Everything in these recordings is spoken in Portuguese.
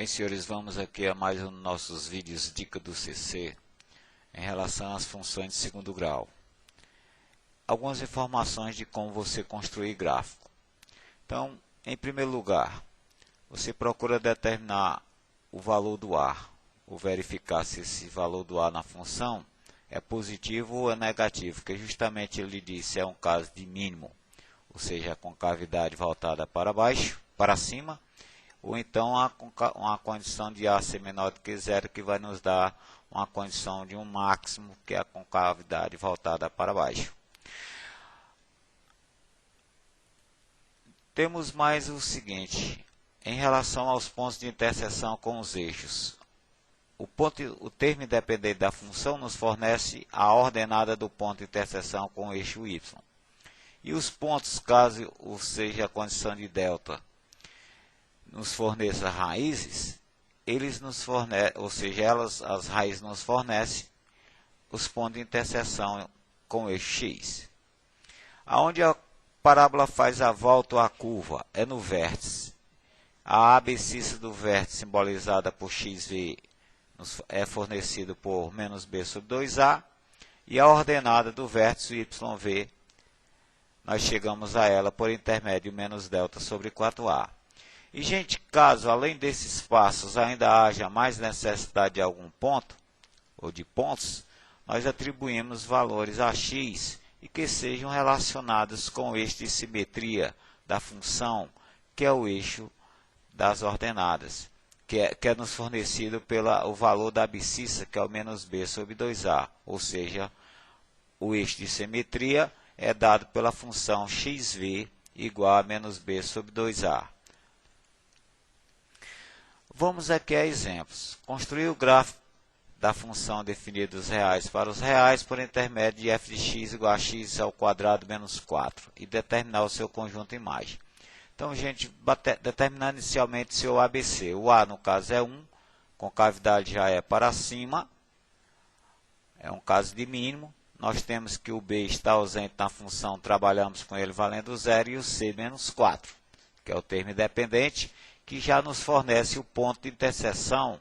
Bem, senhores, vamos aqui a mais um dos nossos vídeos Dica do CC em relação às funções de segundo grau. Algumas informações de como você construir gráfico. Então, em primeiro lugar, você procura determinar o valor do A, ou verificar se esse valor do A na função é positivo ou é negativo, que justamente ele diz se é um caso de mínimo, ou seja, a concavidade voltada para baixo, para cima, ou então uma condição de A ser menor do que zero, que vai nos dar uma condição de um máximo, que é a concavidade voltada para baixo. Temos mais o seguinte, em relação aos pontos de interseção com os eixos. O termo independente da função nos fornece a ordenada do ponto de interseção com o eixo y. E os pontos, caso seja a condição de delta, nos forneça raízes, eles nos fornecem, ou seja, as raízes nos fornecem os pontos de interseção com o eixo x. Aonde a parábola faz a volta ou a curva é no vértice. A abscissa do vértice, simbolizada por xv, é fornecido por menos b sobre 2a, e a ordenada do vértice yv, nós chegamos a ela por intermédio de menos delta sobre 4a. E, gente, caso além desses passos ainda haja mais necessidade de algum ponto, ou de pontos, nós atribuímos valores a x e que sejam relacionados com o eixo de simetria da função, que é o eixo das ordenadas, que é nos fornecido pelo valor da abscissa, que é o menos b sobre 2a, ou seja, o eixo de simetria é dado pela função xv igual a menos b sobre 2a. Vamos aqui a exemplos. Construir o gráfico da função definida dos reais para os reais por intermédio de f de x igual a x ao quadrado menos 4 e determinar o seu conjunto imagem. Então, gente, determinando inicialmente seu ABC. O A, no caso, é 1, concavidade já é para cima, é um caso de mínimo. Nós temos que o B está ausente na função, trabalhamos com ele valendo 0, e o C menos 4, que é o termo independente, que já nos fornece o ponto de interseção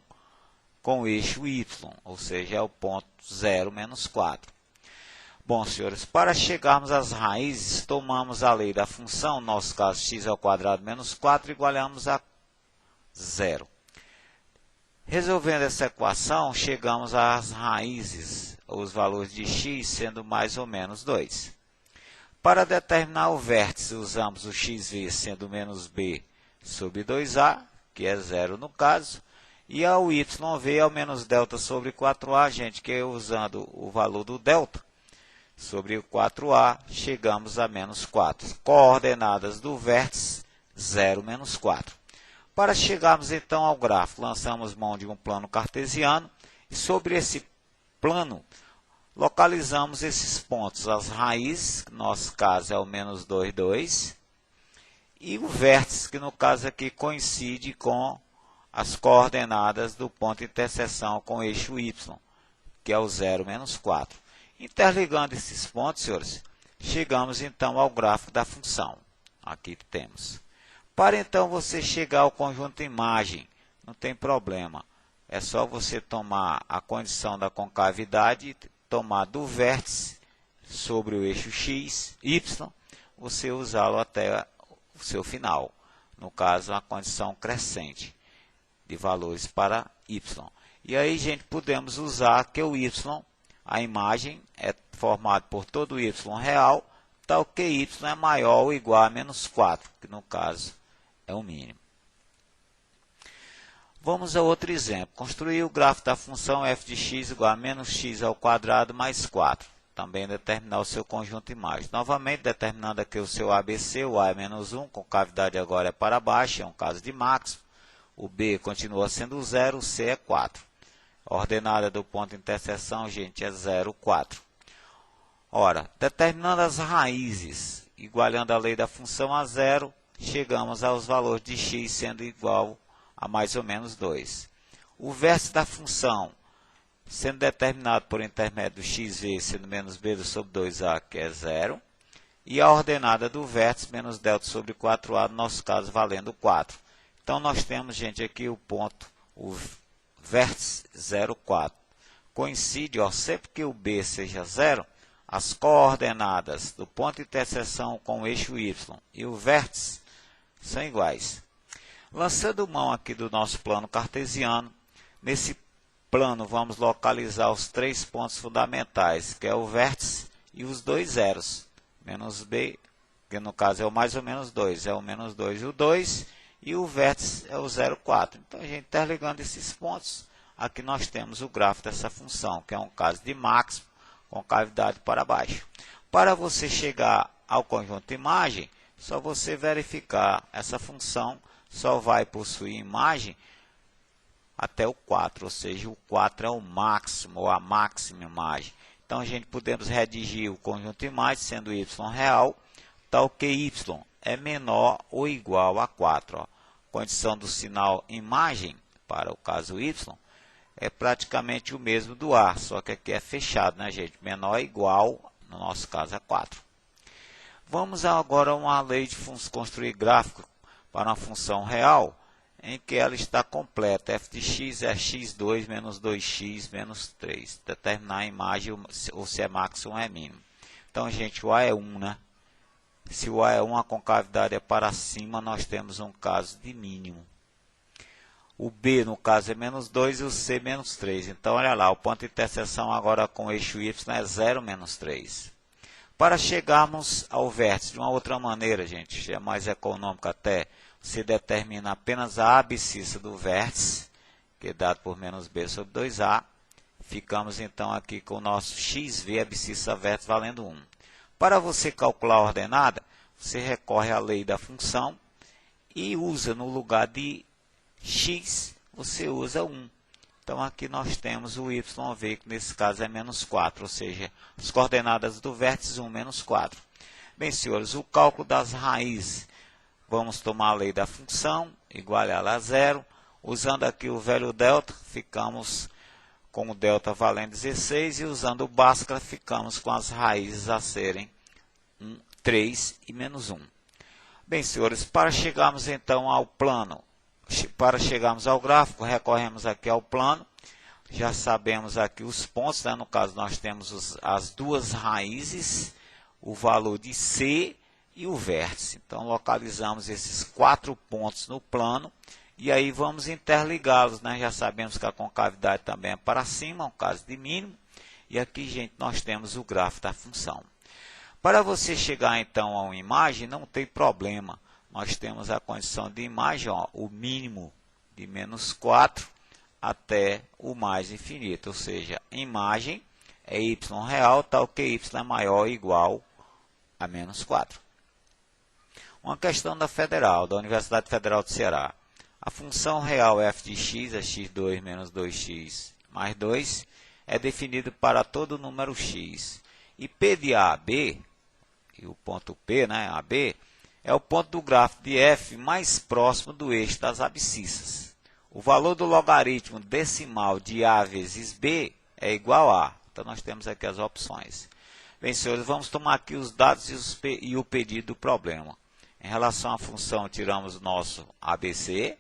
com o eixo y, ou seja, é o ponto 0 menos 4. Bom, senhores, para chegarmos às raízes, tomamos a lei da função, no nosso caso x ao quadrado menos 4, igualamos a 0. Resolvendo essa equação, chegamos às raízes, os valores de x sendo mais ou menos 2. Para determinar o vértice, usamos o xv sendo menos b sobre 2a, que é 0 no caso, e ao yv é o menos delta sobre 4a, gente, que usando o valor do delta sobre o 4a, chegamos a menos 4. Coordenadas do vértice, 0, menos 4. Para chegarmos então ao gráfico, lançamos mão de um plano cartesiano, e sobre esse plano, localizamos esses pontos, as raízes, que no nosso caso é o menos 2, 2, e o vértice, que no caso aqui coincide com as coordenadas do ponto de interseção com o eixo y, que é o 0, menos 4. Interligando esses pontos, senhores, chegamos então ao gráfico da função. Aqui temos. Para então você chegar ao conjunto imagem, não tem problema. É só você tomar a condição da concavidade, tomar do vértice sobre o eixo x, y, você usá-lo até o seu final. No caso, a condição crescente de valores para y. E aí, gente, podemos usar que o y, a imagem, é formado por todo o y real, tal que y é maior ou igual a menos 4, que no caso é o mínimo. Vamos a outro exemplo. Construir o gráfico da função f de x igual a menos x ao quadrado mais 4. Também determinar o seu conjunto imagem. Novamente, determinando aqui o seu ABC, o A é menos 1, concavidade agora é para baixo, é um caso de máximo. O B continua sendo 0, o C é 4. A ordenada do ponto de interseção, gente, é 0, 4. Ora, determinando as raízes, igualando a lei da função a 0, chegamos aos valores de x sendo igual a mais ou menos 2. O vértice da função, sendo determinado por intermédio do xv sendo menos b sobre 2a, que é 0, e a ordenada do vértice menos delta sobre 4a, no nosso caso, valendo 4. Então, nós temos, gente, aqui o ponto, o vértice 0, 4. Coincide, ó, sempre que o B seja 0, as coordenadas do ponto de interseção com o eixo Y e o vértice são iguais. Lançando mão aqui do nosso plano cartesiano, nesse plano vamos localizar os 3 pontos fundamentais, que é o vértice e os 2 zeros. Menos B, que no caso é o mais ou menos 2, é o menos 2 e o 2, e o vértice é o 0, 4. Então, a gente interligando esses pontos, aqui nós temos o gráfico dessa função, que é um caso de máximo com cavidade para baixo. Para você chegar ao conjunto de imagem, só você verificar essa função, só vai possuir imagem até o 4, ou seja, o 4 é o máximo, ou a máxima imagem. Então, a gente podemos redigir o conjunto de imagem, sendo y real, tal que y é menor ou igual a 4. Ó. Condição do sinal imagem, para o caso y, é praticamente o mesmo do A, só que aqui é fechado, né, gente? Menor ou igual, no nosso caso, a 4. Vamos agora a uma lei de construir gráfico para uma função real, em que ela está completa. f de x é x2 menos 2x menos 3. Determinar a imagem ou se é máximo ou é mínimo. Então, gente, o A é 1, né? Se o A é 1, a concavidade é para cima, nós temos um caso de mínimo. O B, no caso, é menos 2 e o C, menos 3. Então, olha lá, o ponto de interseção agora com o eixo Y é 0, menos 3. Para chegarmos ao vértice de uma outra maneira, gente, é mais econômico até, você determina apenas a abscissa do vértice, que é dado por menos B sobre 2A. Ficamos, então, aqui com o nosso XV, abscissa vértice, valendo 1. Para você calcular a ordenada, você recorre à lei da função e usa no lugar de x, você usa 1. Então, aqui nós temos o YV, que nesse caso é menos 4, ou seja, as coordenadas do vértice 1, menos 4. Bem, senhores, o cálculo das raízes, vamos tomar a lei da função, igual ela a 0. Usando aqui o velho delta, ficamos com o delta valendo 16, e usando o Bhaskara, ficamos com as raízes a serem 3 e menos 1. Bem, senhores, para chegarmos então ao plano, para chegarmos ao gráfico, recorremos aqui ao plano. Já sabemos aqui os pontos, né? No caso nós temos as duas raízes, o valor de C e o vértice. Então, localizamos esses 4 pontos no plano e aí vamos interligá-los, né? Já sabemos que a concavidade também é para cima, um caso de mínimo. E aqui, gente, nós temos o gráfico da função. Para você chegar, então, a uma imagem, não tem problema. Nós temos a condição de imagem, ó, o mínimo de menos 4 até o mais infinito. Ou seja, imagem é y real, tal que y é maior ou igual a menos 4. Uma questão da Federal, da Universidade Federal do Ceará. A função real f de x é x2 menos 2x mais 2, é definido para todo número x. E P de A a B, e o ponto P, né, AB, é o ponto do gráfico de f mais próximo do eixo das abscissas. O valor do logaritmo decimal de A vezes B é igual a. Então, nós temos aqui as opções. Bem, senhores, vamos tomar aqui os dados e o pedido do problema. Em relação à função, tiramos o nosso ABC.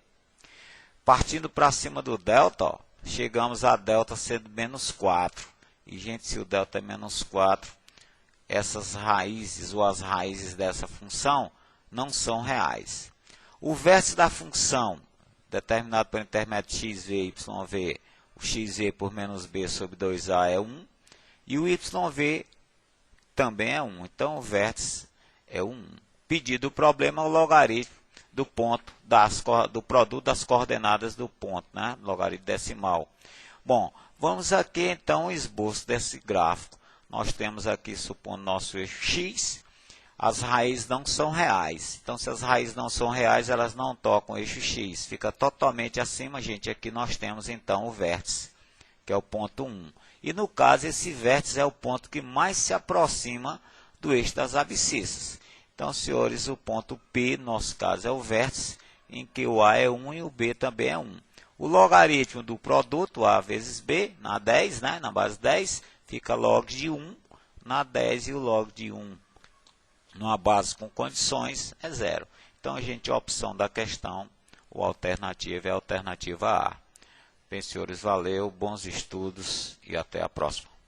Partindo para cima do delta, ó, chegamos a delta sendo menos 4. E, gente, se o delta é menos 4, essas raízes ou as raízes dessa função não são reais. O vértice da função, determinado por intermédio xv e yv, o xv por menos b sobre 2a é 1, e o yv também é 1. Então, o vértice é 1. Pedido o problema é o logaritmo do ponto, do produto das coordenadas do ponto, né? Logaritmo decimal. Bom, vamos aqui, então, o esboço desse gráfico. Nós temos aqui, supondo nosso eixo x, as raízes não são reais. Então, se as raízes não são reais, elas não tocam o eixo x. Fica totalmente acima, gente. Aqui nós temos, então, o vértice, que é o ponto 1. E, no caso, esse vértice é o ponto que mais se aproxima do eixo das abscissas. Então, senhores, o ponto P, no nosso caso, é o vértice, em que o A é 1 e o B também é 1. O logaritmo do produto, A vezes B, na 10, né, na base 10, fica log de 1 na 10, e o log de 1 numa base com condições é 0. Então, a gente, a opção da questão, ou alternativa é a alternativa A. Bem, senhores, valeu, bons estudos e até a próxima.